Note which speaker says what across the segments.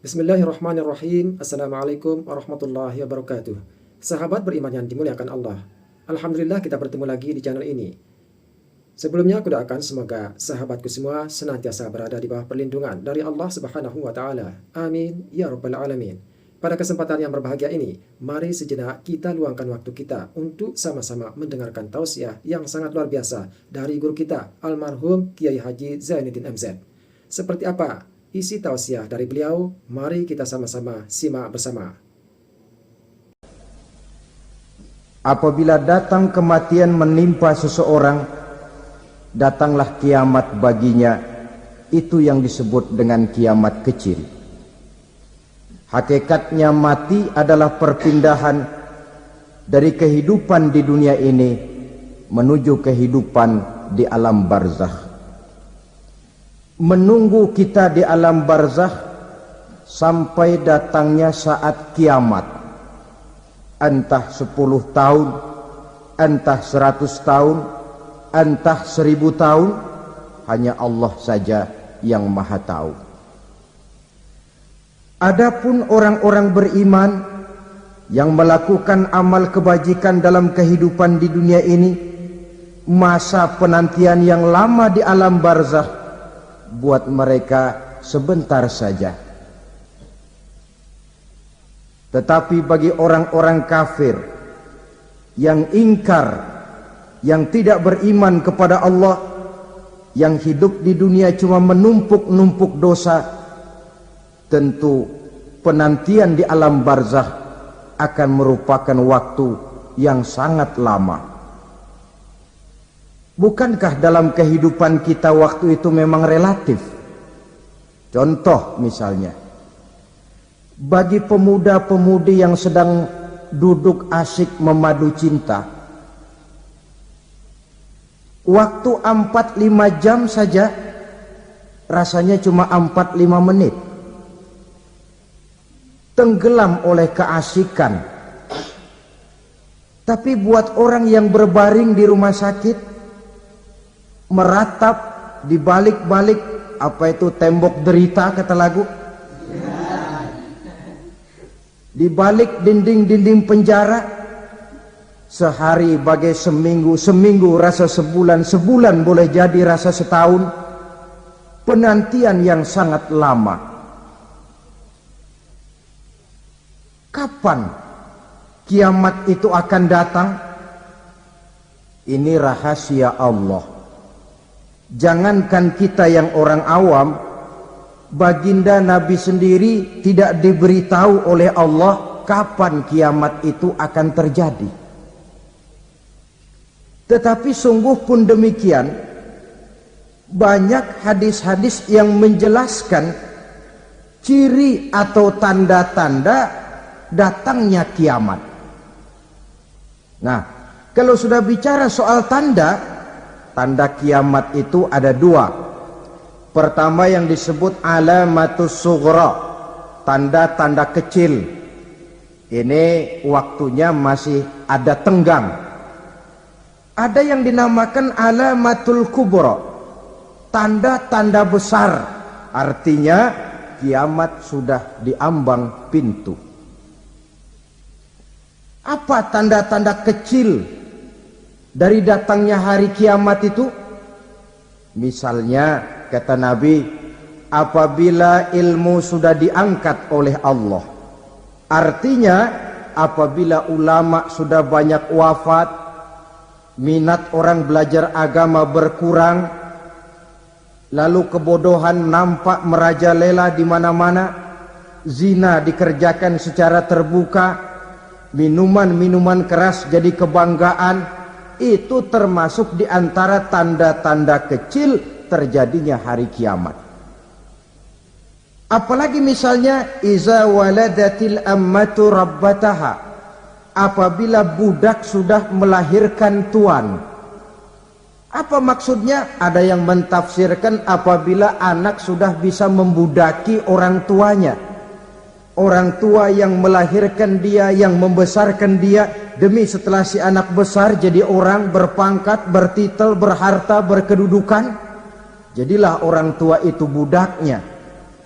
Speaker 1: Bismillahirrahmanirrahim. Assalamualaikum warahmatullahi wabarakatuh. Sahabat beriman yang dimuliakan Allah, Alhamdulillah kita bertemu lagi di channel ini. Sebelumnya aku doakan semoga sahabatku semua senantiasa berada di bawah perlindungan dari Allah Subhanahu wa Ta'ala. Amin ya Rabbal Alamin. Pada kesempatan yang berbahagia ini, mari sejenak kita luangkan waktu kita untuk sama-sama mendengarkan tausiah yang sangat luar biasa dari guru kita, almarhum Kiai Haji Zainuddin MZ. Seperti apa isi tausiah dari beliau? Mari kita sama-sama simak bersama.
Speaker 2: Apabila datang kematian menimpa seseorang, datanglah kiamat baginya. Itu yang disebut dengan kiamat kecil. Hakikatnya mati adalah perpindahan dari kehidupan di dunia ini menuju kehidupan di alam barzakh. Menunggu kita di alam barzakh sampai datangnya saat kiamat, entah 10 tahun, entah 100 tahun, entah 1000 tahun, hanya Allah saja yang maha tahu. Adapun orang-orang beriman yang melakukan amal kebajikan dalam kehidupan di dunia ini, masa penantian yang lama di alam barzakh buat mereka sebentar saja. Tetapi bagi orang-orang kafir yang ingkar, yang tidak beriman kepada Allah, yang hidup di dunia cuma menumpuk-numpuk dosa, tentu penantian di alam barzakh akan merupakan waktu yang sangat lama. Bukankah dalam kehidupan kita waktu itu memang relatif? Contoh misalnya, bagi pemuda-pemudi yang sedang duduk asyik memadu cinta, waktu 4-5 jam saja rasanya cuma 4-5 menit. Tenggelam oleh keasikan. Tapi buat orang yang berbaring di rumah sakit, meratap di balik-balik apa itu tembok derita kata lagu, di balik dinding-dinding penjara, sehari bagai seminggu, seminggu rasa sebulan, sebulan boleh jadi rasa setahun. Penantian yang sangat lama. Kapan kiamat itu akan datang? Ini rahasia Allah. Jangankan kita yang orang awam, baginda Nabi sendiri tidak diberitahu oleh Allah kapan kiamat itu akan terjadi. Tetapi sungguh pun demikian, banyak hadis-hadis yang menjelaskan ciri atau tanda-tanda datangnya kiamat. Nah, kalau sudah bicara soal tanda kiamat itu ada 2. Pertama yang disebut alamatus sughra, tanda-tanda kecil. Ini waktunya masih ada tenggang. Ada yang dinamakan alamatul kubra, tanda-tanda besar. Artinya kiamat sudah diambang pintu. Apa tanda-tanda kecil dari datangnya hari kiamat itu? Misalnya kata Nabi, apabila ilmu sudah diangkat oleh Allah, artinya apabila ulama sudah banyak wafat, minat orang belajar agama berkurang, lalu kebodohan nampak merajalela di mana-mana, zina dikerjakan secara terbuka, minuman-minuman keras jadi kebanggaan. Itu termasuk di antara tanda-tanda kecil terjadinya hari kiamat. Apalagi misalnya iza waladatil ammatu rabbataha, apabila budak sudah melahirkan tuan. Apa maksudnya? Ada yang mentafsirkan apabila anak sudah bisa membudaki orang tuanya. Orang tua yang melahirkan dia, yang membesarkan dia, demi setelah si anak besar jadi orang berpangkat, bertitel, berharta, berkedudukan, jadilah orang tua itu budaknya.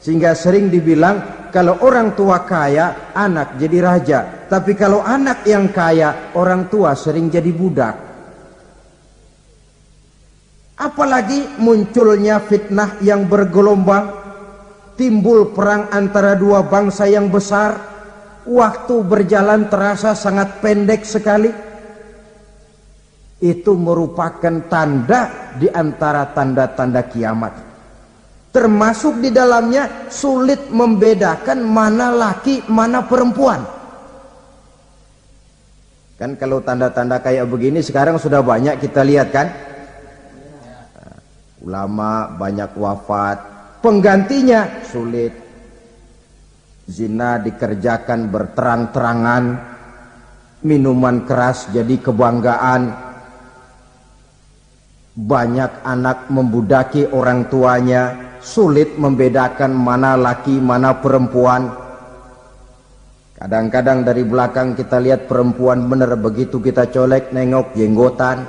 Speaker 2: Sehingga sering dibilang kalau orang tua kaya, anak jadi raja. Tapi kalau anak yang kaya, orang tua sering jadi budak. Apalagi munculnya fitnah yang bergelombang, timbul perang antara dua bangsa yang besar, waktu berjalan terasa sangat pendek sekali. Itu merupakan tanda di antara tanda-tanda kiamat. Termasuk di dalamnya sulit membedakan mana laki, mana perempuan. Kan kalau tanda-tanda kayak begini sekarang sudah banyak kita lihat kan. Ulama banyak wafat, penggantinya sulit. Zina dikerjakan berterang-terangan, minuman keras jadi kebanggaan. Banyak anak membudaki orang tuanya, sulit membedakan mana laki mana perempuan. Kadang-kadang dari belakang kita lihat perempuan bener, begitu kita colek nengok jenggotan.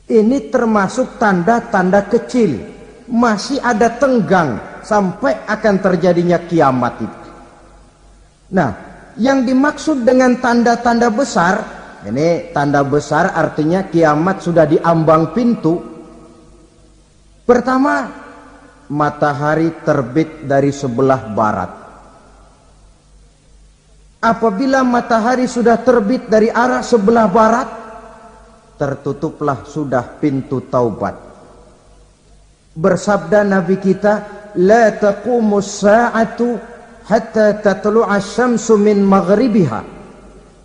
Speaker 2: Ini termasuk tanda-tanda kecil, masih ada tenggang sampai akan terjadinya kiamat itu. Nah, yang dimaksud dengan tanda-tanda besar, ini tanda besar artinya kiamat sudah di ambang pintu. Pertama, matahari terbit dari sebelah barat. Apabila matahari sudah terbit dari arah sebelah barat, tertutuplah sudah pintu taubat. Bersabda Nabi kita, la taqumus sa'atu hatta tatlu'a syamsu min maghribiha.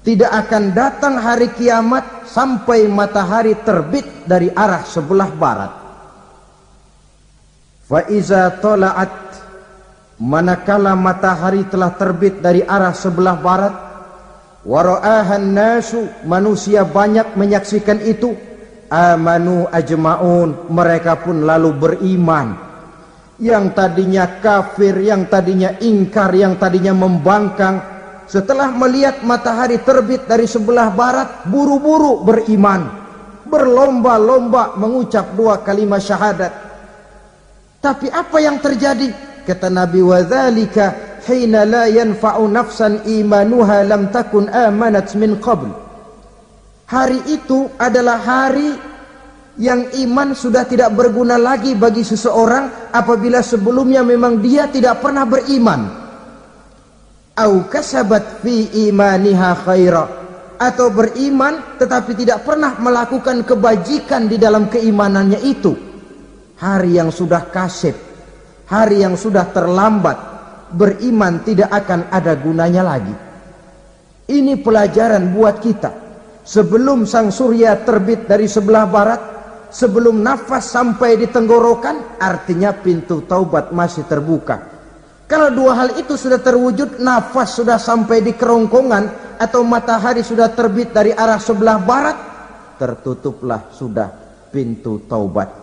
Speaker 2: Tidak akan datang hari kiamat sampai matahari terbit dari arah sebelah barat. Fa iza tala'at, manakala matahari telah terbit dari arah sebelah barat, wa ra'ahan nasu, manusia banyak menyaksikan itu, amanu ajma'un, mereka pun lalu beriman. Yang tadinya kafir, yang tadinya ingkar, yang tadinya membangkang, setelah melihat matahari terbit dari sebelah barat, buru-buru beriman, berlomba-lomba mengucap dua kalimat syahadat. Tapi apa yang terjadi? Kata Nabi, wadzalika hina la yanfa'u nafsan imanuha lam takun amanat min qabl. Hari itu adalah hari yang iman sudah tidak berguna lagi bagi seseorang apabila sebelumnya memang dia tidak pernah beriman. Au kasabat fi imaniha khaira, atau beriman tetapi tidak pernah melakukan kebajikan di dalam keimanannya itu. Hari yang sudah kasib, hari yang sudah terlambat, beriman tidak akan ada gunanya lagi. Ini pelajaran buat kita. Sebelum sang surya terbit dari sebelah barat, sebelum nafas sampai di tenggorokan, artinya pintu taubat masih terbuka. Kalau dua hal itu sudah terwujud, nafas sudah sampai di kerongkongan atau matahari sudah terbit dari arah sebelah barat, tertutuplah sudah pintu taubat.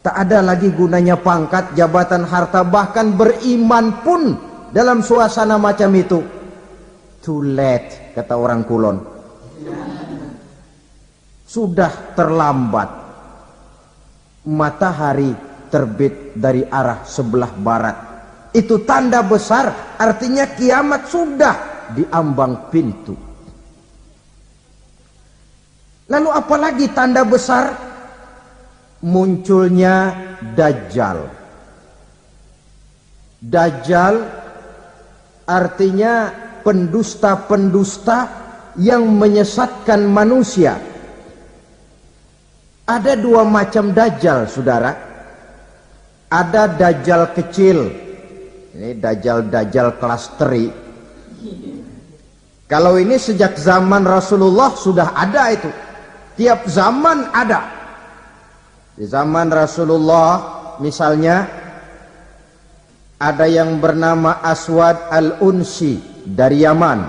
Speaker 2: Tak ada lagi gunanya pangkat, jabatan, harta, bahkan beriman pun dalam suasana macam itu. Too late, kata orang Kulon. Sudah terlambat. Matahari terbit dari arah sebelah barat. Itu tanda besar, artinya kiamat sudah di ambang pintu. Lalu apalagi tanda besar? Munculnya Dajjal. Dajjal artinya pendusta-pendusta yang menyesatkan manusia. Ada dua macam Dajjal, saudara. Ada Dajjal kecil. Ini Dajjal kelas teri. Kalau ini sejak zaman Rasulullah sudah ada itu. Tiap zaman ada. Di zaman Rasulullah misalnya ada yang bernama Aswad al-Unsi dari Yaman.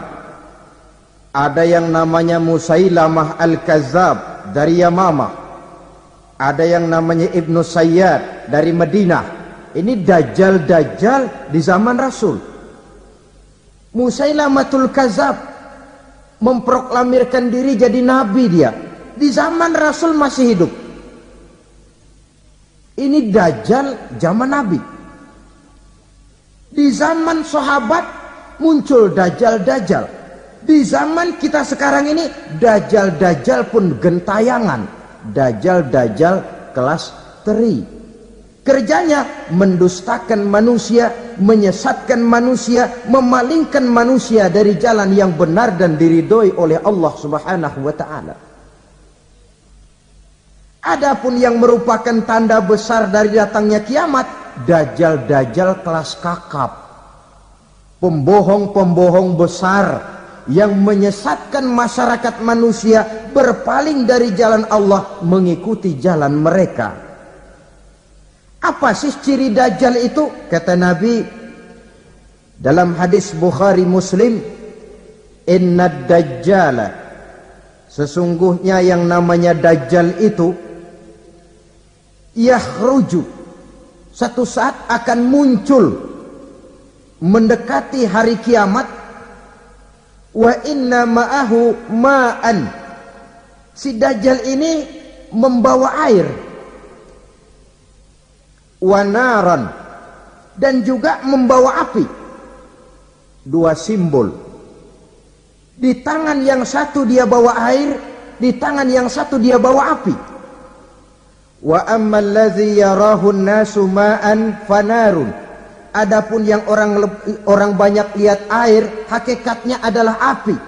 Speaker 2: Ada yang namanya Musailamah al-Kazzab dari Yamamah. Ada yang namanya Ibnu Sayyad dari Madinah. Ini Dajjal di zaman Rasul. Musailamatul Kazzab memproklamirkan diri jadi nabi dia. Di zaman Rasul masih hidup. Ini Dajjal zaman Nabi. Di zaman sahabat muncul Dajjal-Dajjal. Di zaman kita sekarang ini Dajjal-Dajjal pun gentayangan. Dajjal-Dajjal kelas teri. Kerjanya mendustakan manusia, menyesatkan manusia, memalingkan manusia dari jalan yang benar dan diridhoi oleh Allah Subhanahu wa taala. Adapun yang merupakan tanda besar dari datangnya kiamat, Dajjal-Dajjal kelas kakap. Pembohong-pembohong besar yang menyesatkan masyarakat manusia berpaling dari jalan Allah mengikuti jalan mereka. Apa sih ciri Dajjal itu? Kata Nabi dalam hadis Bukhari Muslim, "Inna Dajjala", sesungguhnya yang namanya Dajjal itu yakhruju, satu saat akan muncul mendekati hari kiamat. Wa inna ma'ahu ma'an, si Dajjal ini membawa air. Wanaran, dan juga membawa api. Dua simbol. Di tangan yang satu dia bawa air, di tangan yang satu dia bawa api. Wa ammal ladzi yarahu an-nasu ma'an fanarun. Adapun yang orang banyak lihat air, hakikatnya adalah api.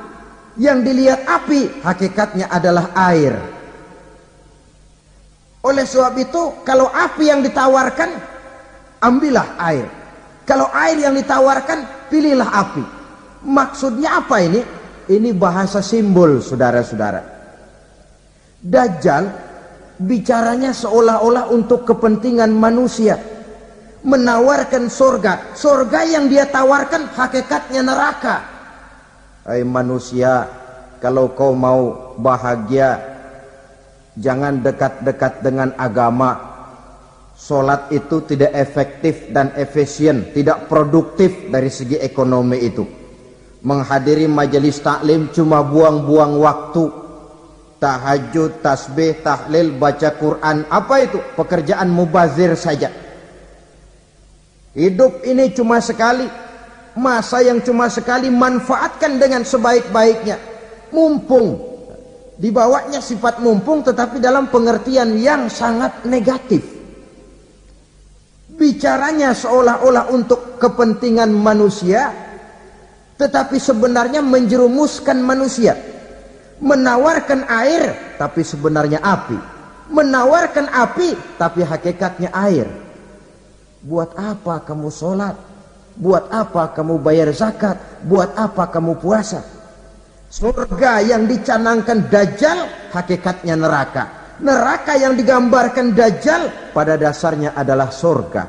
Speaker 2: Yang dilihat api, hakikatnya adalah air. Oleh sebab itu, kalau api yang ditawarkan, ambillah air. Kalau air yang ditawarkan, pilihlah api. Maksudnya apa ini? Ini bahasa simbol, saudara-saudara. Dajjal bicaranya seolah-olah untuk kepentingan manusia. Menawarkan surga. Surga yang dia tawarkan hakikatnya neraka. Hai manusia, kalau kau mau bahagia, jangan dekat-dekat dengan agama. Solat itu tidak efektif dan efisien, tidak produktif dari segi ekonomi itu. Menghadiri majelis taklim cuma buang-buang waktu. Tahajud, tasbih, tahlil, baca Quran, apa itu? Pekerjaan mubazir saja. Hidup ini cuma sekali, masa yang cuma sekali, manfaatkan dengan sebaik-baiknya. Mumpung, dibawanya sifat mumpung tetapi dalam pengertian yang sangat negatif. Bicaranya seolah-olah untuk kepentingan manusia, tetapi sebenarnya menjerumuskan manusia. Menawarkan air tapi sebenarnya api. Menawarkan api tapi hakikatnya air. Buat apa kamu sholat? Buat apa kamu bayar zakat? Buat apa kamu puasa? Surga yang dicanangkan Dajjal hakikatnya neraka. Neraka yang digambarkan Dajjal pada dasarnya adalah surga.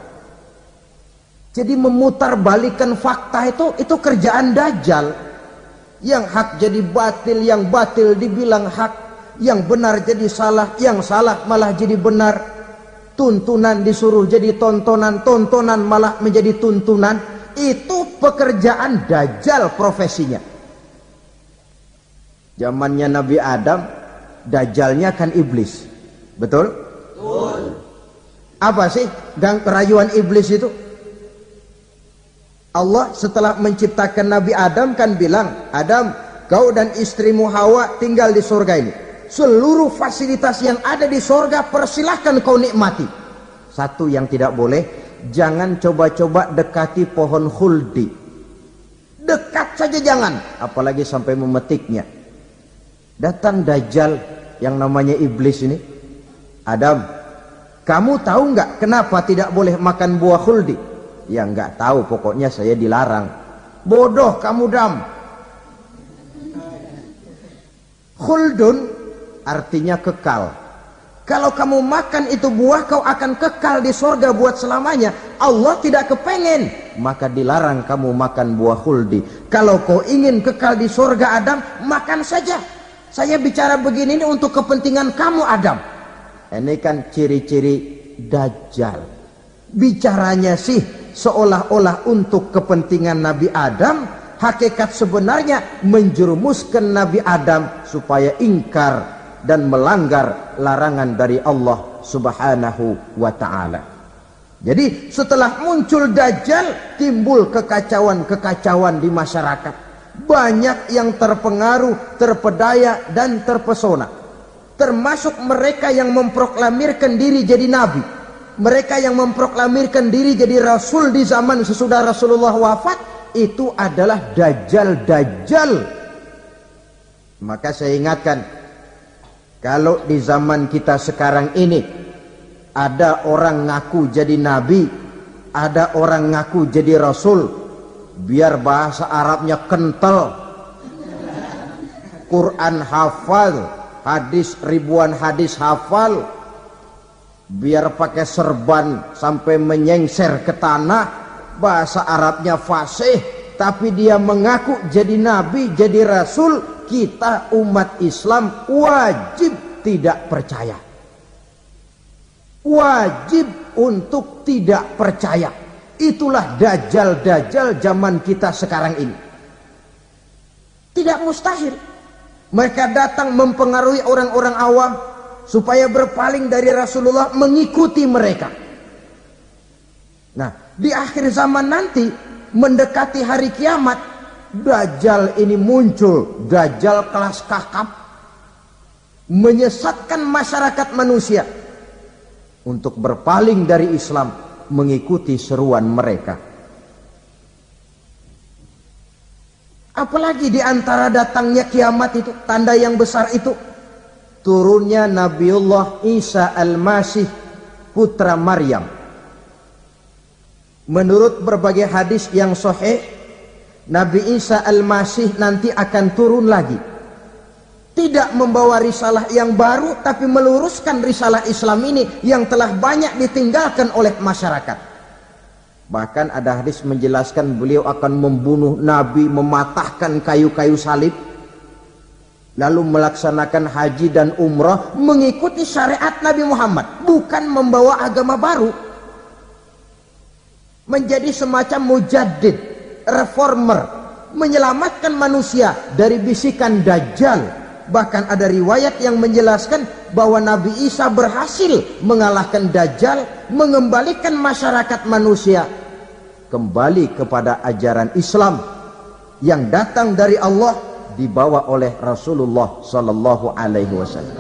Speaker 2: Jadi memutarbalikkan fakta itu kerjaan Dajjal. Yang hak jadi batil, yang batil dibilang hak, yang benar jadi salah, yang salah malah jadi benar. Tuntunan disuruh jadi tontonan, tontonan malah menjadi tuntunan. Itu pekerjaan Dajjal profesinya. Zamannya Nabi Adam, Dajjalnya kan iblis. Betul? Betul. Apa sih rayuan iblis itu? Allah setelah menciptakan Nabi Adam kan bilang, Adam, kau dan istrimu Hawa tinggal di surga ini. Seluruh fasilitas yang ada di surga persilahkan kau nikmati. Satu yang tidak boleh, jangan coba-coba dekati pohon khuldi. Dekat saja jangan, apalagi sampai memetiknya. Datang Dajjal yang namanya iblis ini. Adam, kamu tahu nggak kenapa tidak boleh makan buah khuldi? Ya nggak tahu, pokoknya saya dilarang. Bodoh kamu Dam. Khuldun artinya kekal. Kalau kamu makan itu buah, kau akan kekal di surga buat selamanya. Allah tidak kepengen, maka dilarang kamu makan buah khuldi. Kalau kau ingin kekal di surga Adam, makan saja. Saya bicara begini ini untuk kepentingan kamu Adam. Ini kan ciri-ciri Dajjal. Bicaranya sih seolah-olah untuk kepentingan Nabi Adam, hakikat sebenarnya menjerumuskan Nabi Adam supaya ingkar dan melanggar larangan dari Allah Subhanahu wa ta'ala. Jadi setelah muncul Dajjal, timbul kekacauan-kekacauan di masyarakat. Banyak yang terpengaruh, terpedaya dan terpesona. Termasuk mereka yang memproklamirkan diri jadi nabi, mereka yang memproklamirkan diri jadi rasul di zaman sesudah Rasulullah wafat. Itu adalah Dajjal. Maka saya ingatkan, kalau di zaman kita sekarang ini ada orang ngaku jadi nabi, ada orang ngaku jadi rasul, biar bahasa Arabnya kental, Quran hafal, hadis ribuan hadis hafal, biar pakai serban sampai menyengser ke tanah, bahasa Arabnya fasih, tapi dia mengaku jadi nabi, jadi rasul, kita umat Islam wajib tidak percaya. Wajib untuk tidak percaya. Itulah Dajjal zaman kita sekarang ini. Tidak mustahil mereka datang mempengaruhi orang-orang awam supaya berpaling dari Rasulullah, mengikuti mereka. Nah, di akhir zaman nanti, mendekati hari kiamat, Dajjal ini muncul. Dajjal kelas kakap, menyesatkan masyarakat manusia untuk berpaling dari Islam, mengikuti seruan mereka. Apalagi di antara datangnya kiamat itu, tanda yang besar itu, turunnya Nabiullah Isa Al-Masih, putra Maryam. Menurut berbagai hadis yang sahih, Nabi Isa Al-Masih nanti akan turun lagi. Tidak membawa risalah yang baru, tapi meluruskan risalah Islam ini yang telah banyak ditinggalkan oleh masyarakat. Bahkan ada hadis menjelaskan beliau akan membunuh Nabi, mematahkan kayu-kayu salib, lalu melaksanakan haji dan umrah mengikuti syariat Nabi Muhammad, bukan membawa agama baru. Menjadi semacam mujaddid, reformer, menyelamatkan manusia dari bisikan Dajjal. Bahkan ada riwayat yang menjelaskan bahwa Nabi Isa berhasil mengalahkan Dajjal, mengembalikan masyarakat manusia kembali kepada ajaran Islam yang datang dari Allah, dibawa oleh Rasulullah sallallahu alaihi wasallam.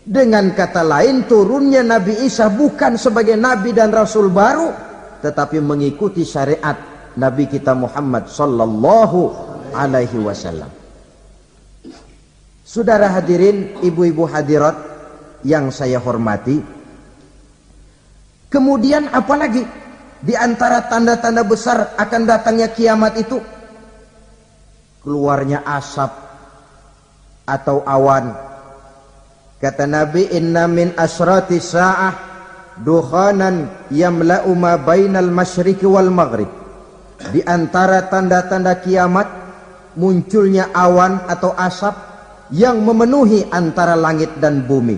Speaker 2: Dengan kata lain, turunnya Nabi Isa bukan sebagai nabi dan rasul baru, tetapi mengikuti syariat Nabi kita Muhammad sallallahu alaihi wasallam. Saudara hadirin, ibu-ibu hadirat yang saya hormati, kemudian apalagi di antara tanda-tanda besar akan datangnya kiamat itu? Keluarnya asap atau awan. Kata Nabi, inna min asrati sa'ah dukhanan yamla'u ma bainal masyriqi wal maghrib. Di antara tanda-tanda kiamat, munculnya awan atau asap yang memenuhi antara langit dan bumi.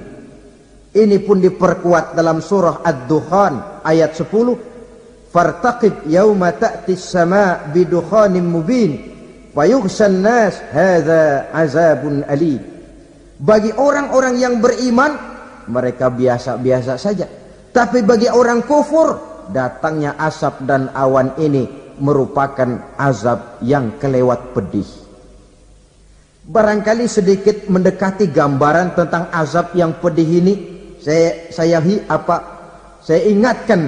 Speaker 2: Ini pun diperkuat dalam surah Ad-Dukhan ayat 10. Fartaqib yauma ta'tis sama' bidukhanin mubin fayughshan nas hadza azabun alim. Bagi orang-orang yang beriman, mereka biasa-biasa saja. Tapi bagi orang kufur, datangnya asap dan awan ini merupakan azab yang kelewat pedih. Barangkali sedikit mendekati gambaran tentang azab yang pedih ini, saya ingatkan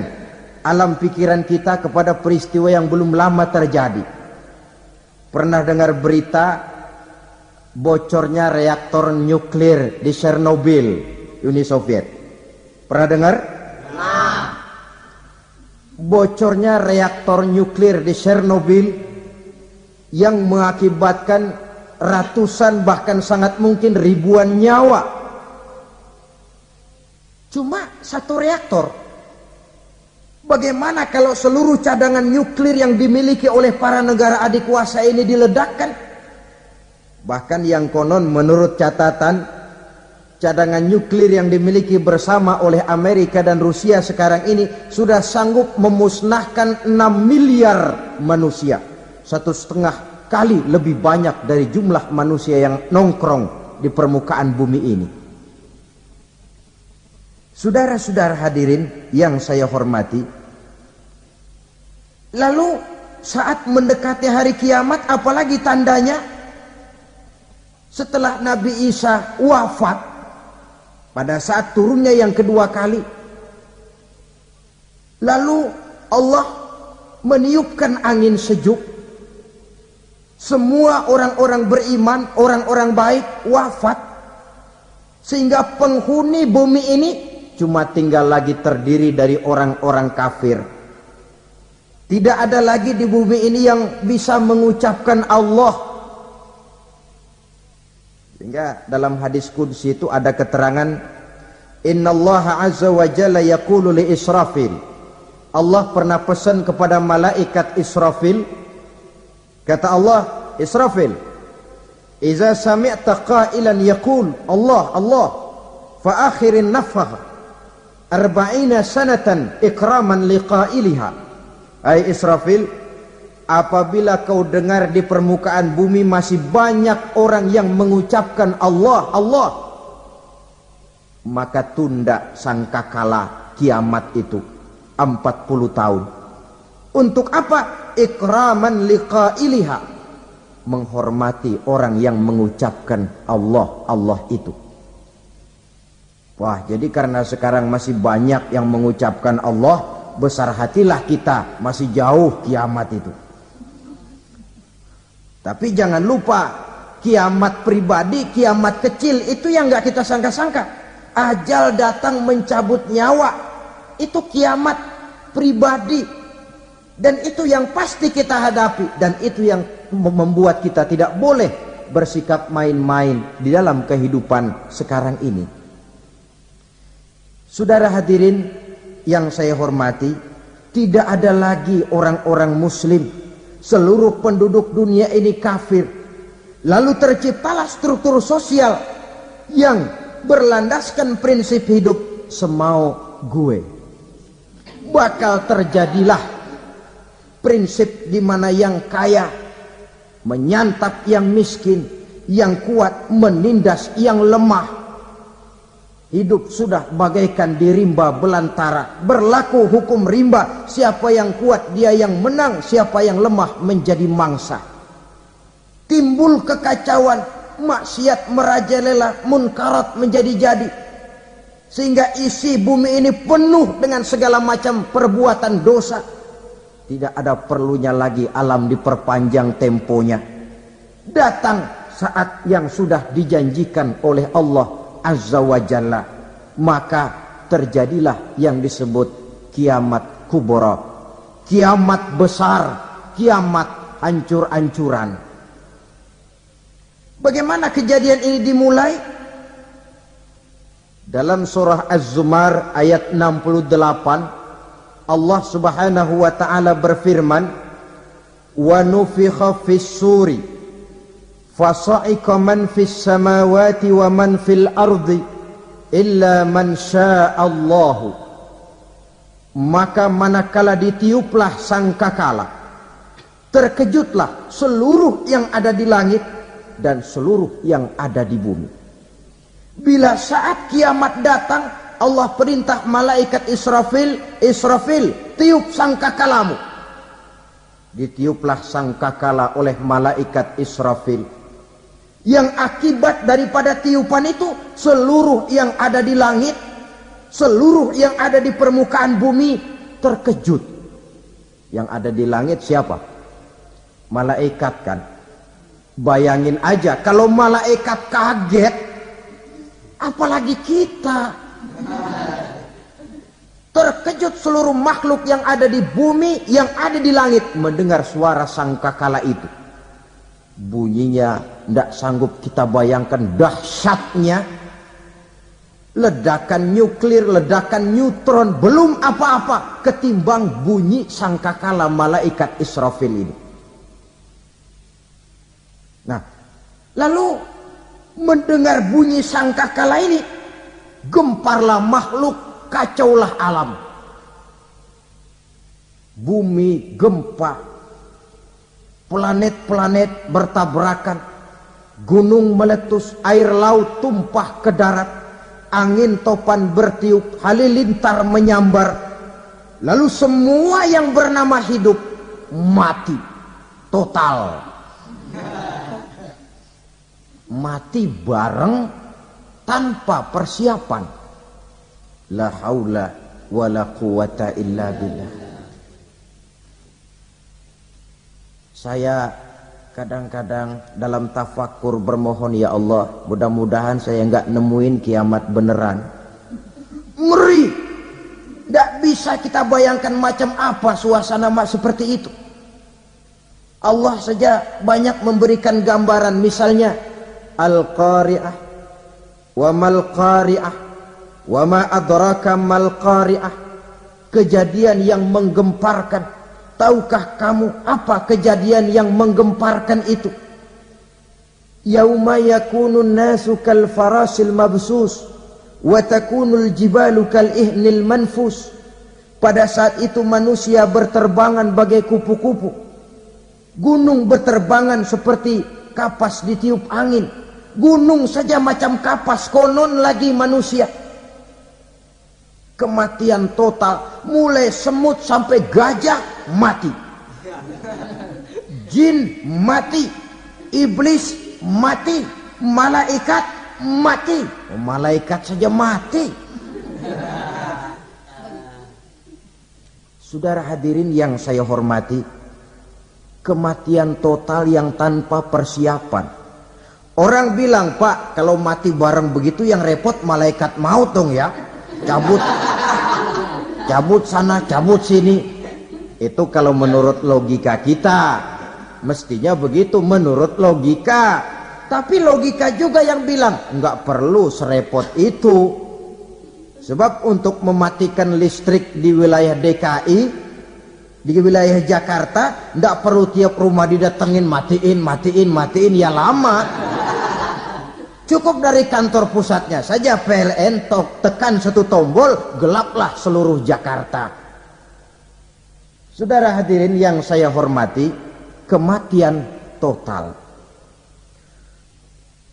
Speaker 2: alam pikiran kita kepada peristiwa yang belum lama terjadi. Pernah dengar berita bocornya reaktor nuklir di Chernobyl, Uni Soviet? Pernah dengar? Bocornya reaktor nuklir di Chernobyl yang mengakibatkan ratusan bahkan sangat mungkin ribuan nyawa. Cuma satu reaktor. Bagaimana kalau seluruh cadangan nuklir yang dimiliki oleh para negara adik kuasa ini diledakkan? Bahkan yang konon menurut catatan, cadangan nuklir yang dimiliki bersama oleh Amerika dan Rusia sekarang ini sudah sanggup memusnahkan 6 miliar manusia. 1,5 kali lebih banyak dari jumlah manusia yang nongkrong di permukaan bumi ini. Saudara-saudara hadirin yang saya hormati, lalu saat mendekati hari kiamat, apalagi tandanya? Setelah Nabi Isa wafat, pada saat turunnya yang kedua kali, lalu Allah meniupkan angin sejuk. Semua orang-orang beriman, orang-orang baik wafat, sehingga penghuni bumi ini cuma tinggal lagi terdiri dari orang-orang kafir. Tidak ada lagi di bumi ini yang bisa mengucapkan Allah. Sehingga dalam hadis qudsi itu ada keterangan, innallaha azza wa jalla yaqulu li Israfil. Allah pernah pesan kepada malaikat Israfil, kata Allah, Israfil, iza sami'ta qailan yaqul Allah Allah fa akhirin nafakh 40 sanatan ikraman liqailiha. Hai Israfil, apabila kau dengar di permukaan bumi masih banyak orang yang mengucapkan Allah Allah, maka tunda sangkakala kiamat itu 40 tahun. Untuk apa? Ikraman liqailiha, menghormati orang yang mengucapkan Allah Allah itu. Wah, jadi karena sekarang masih banyak yang mengucapkan Allah, besar hatilah kita, masih jauh kiamat itu. Tapi jangan lupa, kiamat pribadi, kiamat kecil itu yang nggak kita sangka-sangka. Ajal datang mencabut nyawa, itu kiamat pribadi, dan itu yang pasti kita hadapi, dan itu yang membuat kita tidak boleh bersikap main-main di dalam kehidupan sekarang ini. Saudara hadirin yang saya hormati, tidak ada lagi orang-orang muslim. Seluruh penduduk dunia ini kafir. Lalu terciptalah struktur sosial yang berlandaskan prinsip hidup semau gue. Bakal terjadilah prinsip di mana yang kaya menyantap yang miskin, yang kuat menindas yang lemah. Hidup sudah bagaikan di rimba belantara, berlaku hukum rimba, siapa yang kuat dia yang menang, siapa yang lemah menjadi mangsa. Timbul kekacauan, maksiat merajalela, munkarat menjadi-jadi, sehingga isi bumi ini penuh dengan segala macam perbuatan dosa. Tidak ada perlunya lagi alam diperpanjang temponya. Datang saat yang sudah dijanjikan oleh Allah Azza wa Jalla, maka terjadilah yang disebut kiamat kubra, kiamat besar, kiamat hancur-hancuran. Bagaimana kejadian ini dimulai? Dalam surah Az-Zumar ayat 68, Allah Subhanahu wa taala berfirman, wa nufikha fis suri fasa'iqa man fis samawati wa man fil ardi illa man sya'allahu. Maka manakala ditiuplah sangkakala, terkejutlah seluruh yang ada di langit dan seluruh yang ada di bumi. Bila saat kiamat datang, Allah perintah malaikat Israfil, Israfil, tiup sangkakalamu. Ditiuplah sangkakala oleh malaikat Israfil. Yang akibat daripada tiupan itu, seluruh yang ada di langit, seluruh yang ada di permukaan bumi terkejut. Yang ada di langit siapa? Malaikat kan. Bayangin aja kalau malaikat kaget, apalagi kita. Terkejut seluruh makhluk yang ada di bumi, yang ada di langit mendengar suara sangkakala itu. Bunyinya tidak sanggup kita bayangkan dahsyatnya. Ledakan nuklir, ledakan neutron, belum apa-apa ketimbang bunyi sangkakala malaikat Israfil ini. Nah, lalu mendengar bunyi sangkakala ini, gemparlah makhluk, kacaulah alam. Bumi gempa, planet-planet bertabrakan, gunung meletus, air laut tumpah ke darat, angin topan bertiup, halilintar menyambar, lalu semua yang bernama hidup mati total. Mati bareng tanpa persiapan. La haula wala quwata illa billah. Saya kadang-kadang dalam tafakur bermohon, ya Allah, mudah-mudahan saya enggak nemuin kiamat beneran. Ngeri. Tidak bisa kita bayangkan macam apa suasana seperti itu. Allah saja banyak memberikan gambaran, misalnya Al-Qari'ah, wa mal qari'ah, wa ma adraka mal qari'ah. Kejadian yang menggemparkan. Tahukah kamu apa kejadian yang menggemparkan itu? Yauma yakunun nasu kal farasil mabsus wa takunul jibalu kal ihnil manfus. Pada saat itu manusia berterbangan bagai kupu-kupu. Gunung berterbangan seperti kapas ditiup angin. Gunung saja macam kapas, konon lagi manusia. Kematian total, mulai semut sampai gajah mati, jin mati, iblis mati, malaikat mati. Malaikat saja mati. Saudara hadirin yang saya hormati, kematian total yang tanpa persiapan. Orang bilang, Pak, kalau mati bareng begitu yang repot malaikat maut dong ya. Cabut sana, cabut sini. Itu kalau menurut logika kita, mestinya begitu menurut logika. Tapi logika juga yang bilang nggak perlu serepot itu. Sebab untuk mematikan listrik di wilayah DKI, di wilayah Jakarta, nggak perlu tiap rumah didatengin matiin ya lama. Cukup dari kantor pusatnya saja PLN tekan satu tombol, gelaplah seluruh Jakarta. Saudara hadirin yang saya hormati, kematian total.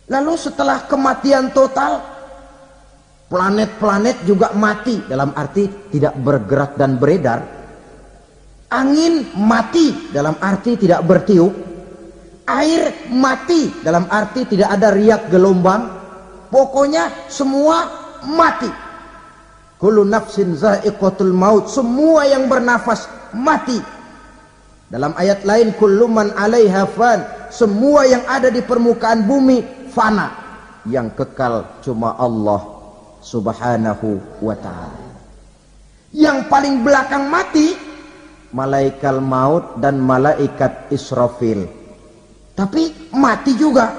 Speaker 2: Lalu setelah kematian total, planet-planet juga mati, dalam arti tidak bergerak dan beredar. Angin mati, dalam arti tidak bertiup. Air mati, dalam arti tidak ada riak gelombang. Pokoknya semua mati. Kullu nafsin za'iqatul maut, semua yang bernafas mati. Dalam ayat lain, kullu man 'alaiha fan, semua yang ada di permukaan bumi fana. Yang kekal cuma Allah Subhanahu wa ta'ala. Yang paling belakang mati malaikat maut dan malaikat Israfil. Tapi mati juga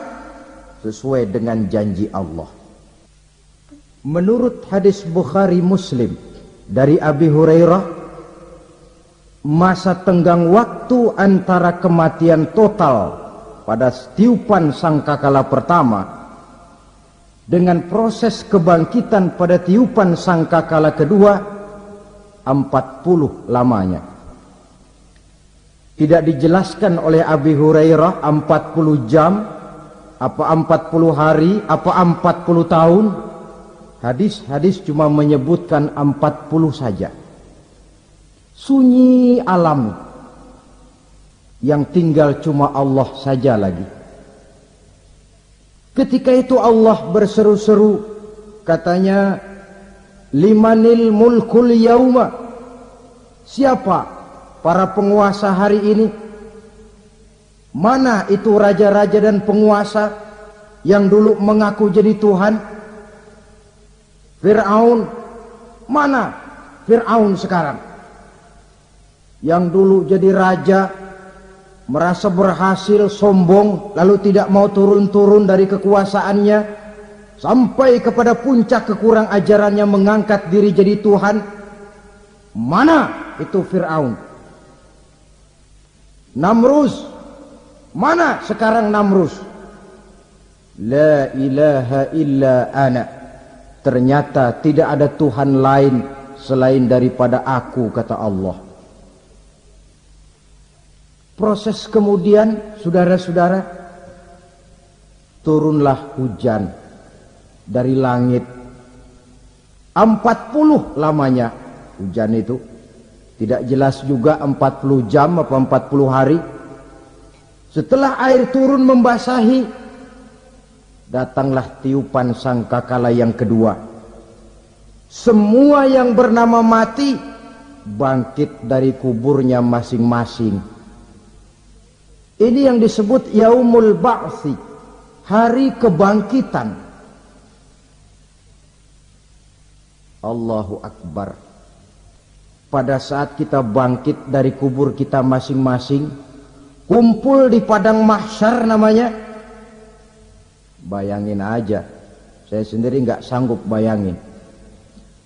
Speaker 2: sesuai dengan janji Allah. Menurut hadis Bukhari Muslim dari Abi Hurairah, masa tenggang waktu antara kematian total pada tiupan sangkakala pertama dengan proses kebangkitan pada tiupan sangkakala kedua 40 lamanya. Tidak dijelaskan oleh Abi Hurairah 40 jam, apa 40 hari, apa 40 tahun. Hadis-hadis cuma menyebutkan 40 saja. Sunyi alam yang tinggal cuma Allah saja lagi. Ketika itu Allah berseru-seru, katanya, limanil mulkul yauma. Siapa para penguasa hari ini? Mana itu raja-raja dan penguasa yang dulu mengaku jadi Tuhan? Fir'aun. Mana Fir'aun sekarang? Yang dulu jadi raja, merasa berhasil, sombong, lalu tidak mau turun-turun dari kekuasaannya, sampai kepada puncak kekurang ajarannya mengangkat diri jadi Tuhan. Mana itu Fir'aun? Namrus. Mana sekarang Namrus? La ilaha illa ana. Ternyata tidak ada Tuhan lain selain daripada aku, kata Allah. Proses kemudian, saudara-saudara, turunlah hujan dari langit 40 lamanya hujan itu. Tidak jelas juga 40 jam apa 40 hari. Setelah air turun membasahi, datanglah tiupan sangkakala yang kedua. Semua yang bernama mati bangkit dari kuburnya masing-masing. Ini yang disebut Yaumul Ba'tsi, hari kebangkitan. Allahu Akbar. Pada saat kita bangkit dari kubur kita masing-masing, kumpul di padang mahsyar namanya. Bayangin aja, saya sendiri nggak sanggup bayangin.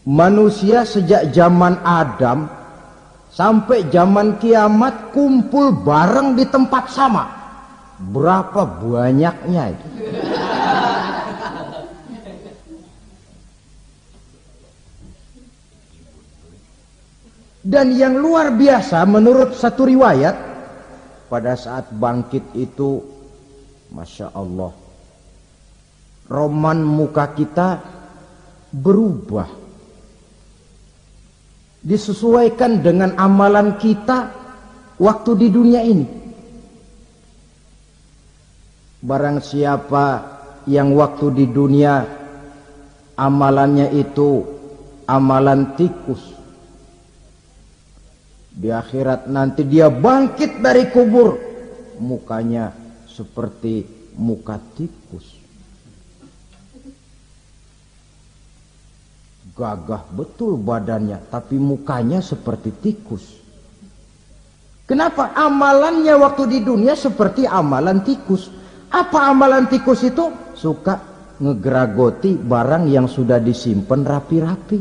Speaker 2: Manusia sejak zaman Adam sampai zaman kiamat kumpul bareng di tempat sama. Berapa banyaknya itu? Dan yang luar biasa menurut satu riwayat, pada saat bangkit itu, Masya Allah, roman muka kita berubah, disesuaikan dengan amalan kita waktu di dunia ini. Barang siapa yang waktu di dunia amalannya itu amalan tikus, di akhirat nanti dia bangkit dari kubur, mukanya seperti muka tikus. Gagah betul badannya, tapi mukanya seperti tikus. Kenapa? Amalannya waktu di dunia seperti amalan tikus. Apa amalan tikus itu? Suka ngegeragoti barang yang sudah disimpan rapi-rapi.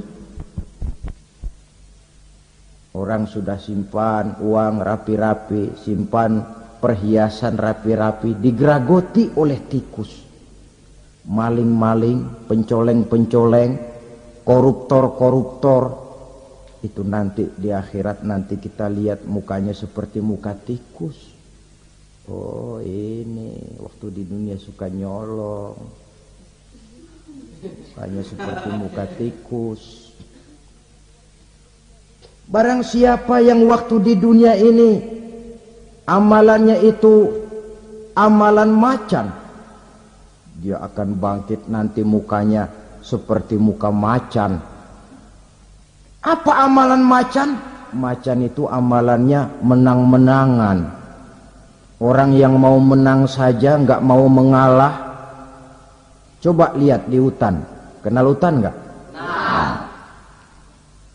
Speaker 2: Orang sudah simpan uang rapi-rapi, simpan perhiasan rapi-rapi, digeragoti oleh tikus. Maling-maling, pencoleng-pencoleng, koruptor-koruptor, itu nanti di akhirat nanti kita lihat mukanya seperti muka tikus. Oh, ini waktu di dunia suka nyolong, mukanya seperti muka tikus. Barang siapa yang waktu di dunia ini amalannya itu amalan macan, dia akan bangkit nanti mukanya seperti muka macan. Apa amalan macan? Macan itu amalannya menang-menangan. Orang yang mau menang saja nggak mau mengalah. Coba lihat di hutan. Kenal hutan nggak?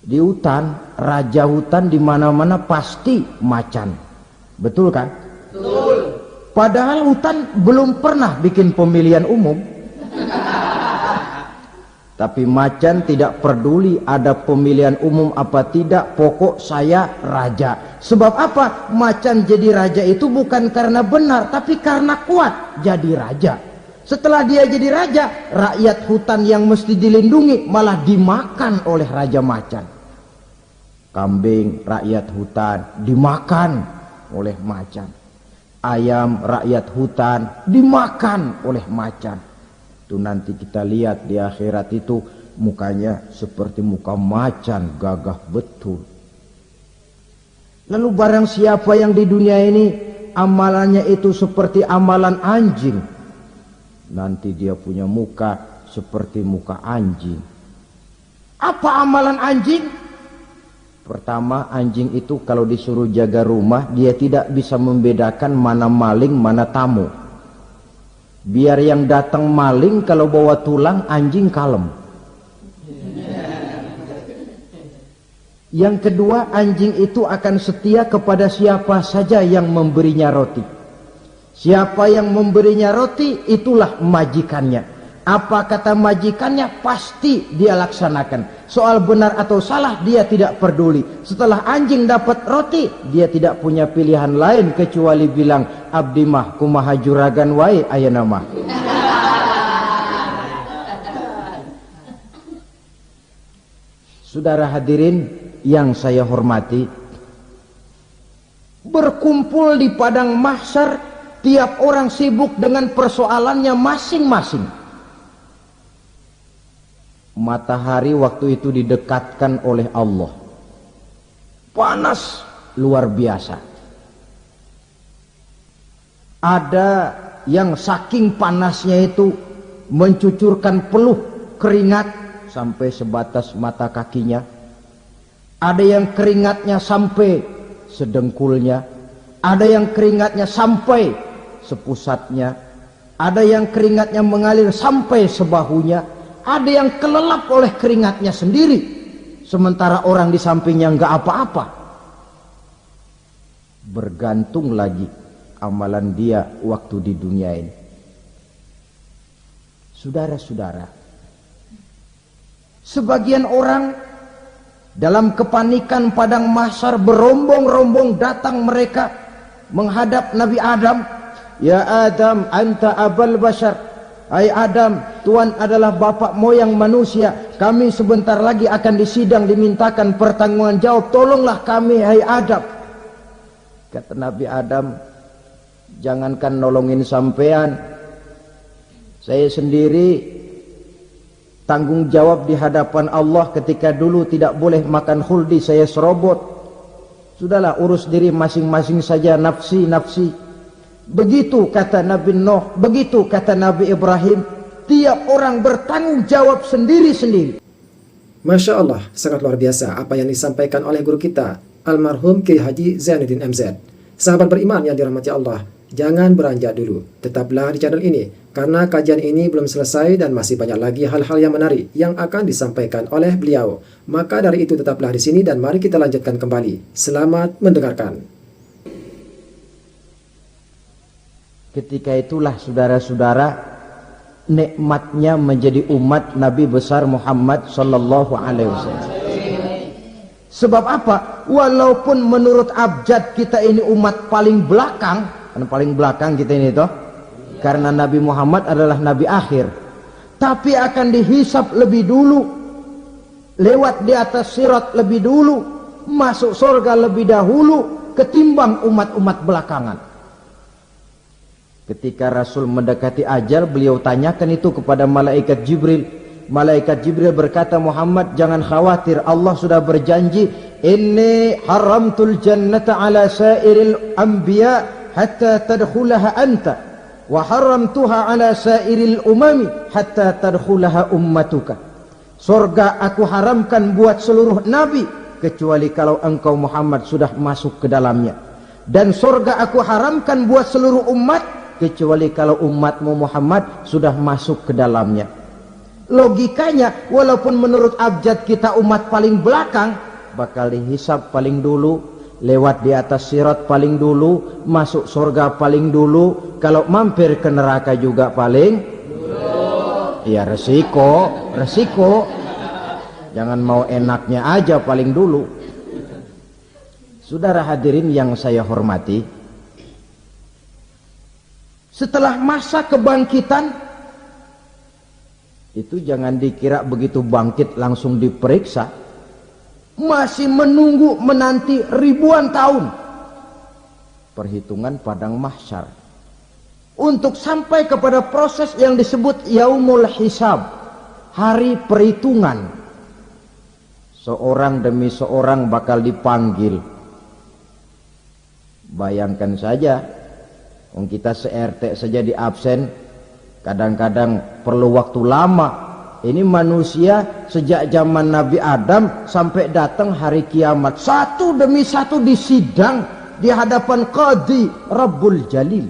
Speaker 2: Di hutan, raja hutan di mana-mana pasti macan. Betul kan? Betul. Padahal hutan belum pernah bikin pemilihan umum. Tapi macan tidak peduli ada pemilihan umum apa tidak, pokok saya raja. Sebab apa? Macan jadi raja itu bukan karena benar, tapi karena kuat jadi raja. Setelah dia jadi raja, rakyat hutan yang mesti dilindungi malah dimakan oleh raja macan. Kambing rakyat hutan dimakan oleh macan. Ayam rakyat hutan dimakan oleh macan. Itu nanti kita lihat di akhirat itu mukanya seperti muka macan, gagah betul. Lalu barang siapa yang di dunia ini amalannya itu seperti amalan anjing, nanti dia punya muka seperti muka anjing. Apa amalan anjing? Pertama, anjing itu kalau disuruh jaga rumah, dia tidak bisa membedakan mana maling, mana tamu. Biar yang datang maling, kalau bawa tulang, anjing kalem. Yang kedua, anjing itu akan setia kepada siapa saja yang memberinya roti. Siapa yang memberinya roti, itulah majikannya. Apa kata majikannya, pasti dia laksanakan. Soal benar atau salah, dia tidak peduli. Setelah anjing dapat roti, dia tidak punya pilihan lain kecuali bilang, abdi mah kumaha juragan wae ayeuna mah. Saudara hadirin yang saya hormati, berkumpul di padang mahsyar, tiap orang sibuk dengan persoalannya masing-masing. Matahari waktu itu didekatkan oleh Allah. Panas luar biasa. Ada yang saking panasnya itu mencucurkan peluh keringat sampai sebatas mata kakinya. Ada yang keringatnya sampai sedengkulnya. Ada yang keringatnya sampai sepusatnya. Ada yang keringatnya mengalir sampai sebahunya. Ada yang kelelap oleh keringatnya sendiri, sementara orang di sampingnya enggak apa-apa. Bergantung lagi amalan dia waktu di dunia ini. Saudara-saudara, sebagian orang dalam kepanikan padang mahsyar berombong-rombong datang mereka menghadap Nabi Adam. Ya Adam, anta abal bashar. Hai Adam, Tuhan adalah bapak moyang manusia. Kami sebentar lagi akan disidang, dimintakan pertanggungan jawab. Tolonglah kami, hai Adam. Kata Nabi Adam, jangankan nolongin sampean, saya sendiri tanggung jawab di hadapan Allah. Ketika dulu tidak boleh makan khuldi, saya serobot. Sudahlah, urus diri masing-masing saja, nafsi. Begitu kata Nabi Nuh, begitu kata Nabi Ibrahim. Tiap orang bertanggung jawab sendiri-sendiri.
Speaker 1: Masya Allah, sangat luar biasa apa yang disampaikan oleh guru kita, almarhum Kiai Haji Zainuddin MZ. Sahabat beriman yang dirahmati Allah, jangan beranjak dulu. Tetaplah di channel ini, karena kajian ini belum selesai dan masih banyak lagi hal-hal yang menarik yang akan disampaikan oleh beliau. Maka dari itu tetaplah di sini dan mari kita lanjutkan kembali. Selamat mendengarkan.
Speaker 2: Ketika itulah saudara-saudara, nikmatnya menjadi umat Nabi besar Muhammad sallallahu alaihi wasallam. Sebab apa? Walaupun menurut abjad kita ini umat paling belakang, kan paling belakang kita ini toh, karena Nabi Muhammad adalah nabi akhir, tapi akan dihisap lebih dulu, lewat di atas sirat lebih dulu, masuk surga lebih dahulu ketimbang umat-umat belakangan. Ketika Rasul mendekati ajal, beliau tanyakan itu kepada malaikat Jibril. Malaikat Jibril berkata, Muhammad, jangan khawatir, Allah sudah berjanji, inni haramtul jannata ala sairil anbiya hatta tadkhulaha anta, wa haramtuha ala sairil umami hatta tadkhulaha ummatuka. Surga aku haramkan buat seluruh nabi kecuali kalau engkau Muhammad sudah masuk ke dalamnya, dan surga aku haramkan buat seluruh umat kecuali kalau umatmu Muhammad sudah masuk ke dalamnya. Logikanya, walaupun menurut abjad kita umat paling belakang, bakal dihisap paling dulu, lewat di atas sirat paling dulu, masuk surga paling dulu, kalau mampir ke neraka juga paling dulu. Ya resiko. Jangan mau enaknya aja paling dulu. Saudara hadirin yang saya hormati, setelah masa kebangkitan itu jangan dikira begitu bangkit langsung diperiksa. Masih menunggu menanti ribuan tahun perhitungan padang mahsyar untuk sampai kepada proses yang disebut yaumul hisab, hari perhitungan. Seorang demi seorang bakal dipanggil. Bayangkan saja, kita se-RT saja di absen, kadang-kadang perlu waktu lama. Ini manusia sejak zaman Nabi Adam sampai datang hari kiamat, satu demi satu disidang di hadapan Qadhi Rabbul Jalil.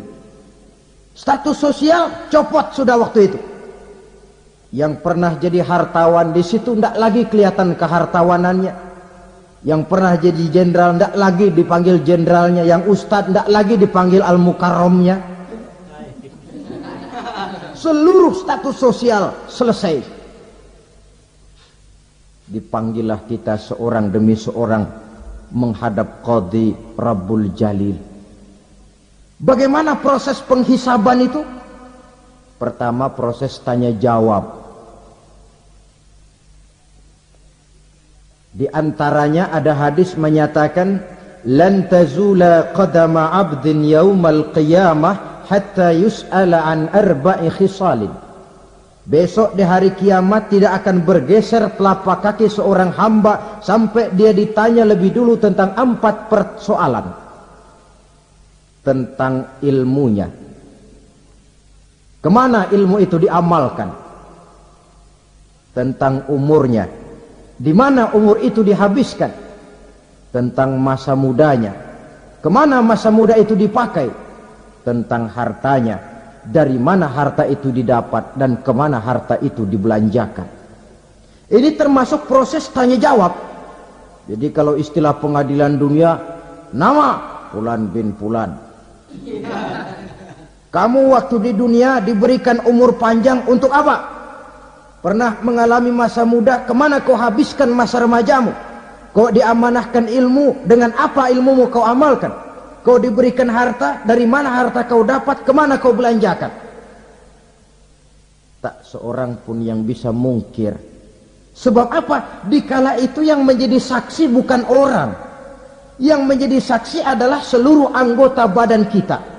Speaker 2: Status sosial copot sudah waktu itu. Yang pernah jadi hartawan di situ tidak lagi kelihatan kehartawanannya. Yang pernah jadi jenderal tidak lagi dipanggil jenderalnya, yang ustadz tidak lagi dipanggil al-mukarramnya. Seluruh status sosial selesai. Dipanggillah kita seorang demi seorang menghadap Qadhi Rabbul Jalil. Bagaimana proses penghisaban itu? Pertama, proses tanya jawab. Di antaranya ada hadis menyatakan, lan tazula qadama 'abdin yaumal qiyamah hatta yus'ala an arba'i khisalin. Besok di hari kiamat tidak akan bergeser telapak kaki seorang hamba sampai dia ditanya lebih dulu tentang 4 persoalan. Tentang ilmunya. Kemana ilmu itu diamalkan? Tentang umurnya. Di mana umur itu dihabiskan? Tentang masa mudanya. Kemana masa muda itu dipakai? Tentang hartanya. Dari mana harta itu didapat dan kemana harta itu dibelanjakan. Ini termasuk proses tanya jawab. Jadi kalau istilah pengadilan dunia, nama Fulan bin Fulan. Kamu waktu di dunia diberikan umur panjang untuk apa? Pernah mengalami masa muda, kemana kau habiskan masa remajamu? Kau diamanahkan ilmu, dengan apa ilmumu kau amalkan? Kau diberikan harta, dari mana harta kau dapat, kemana kau belanjakan? Tak seorang pun yang bisa mungkir. Sebab apa? Dikala itu yang menjadi saksi bukan orang. Yang menjadi saksi adalah seluruh anggota badan kita.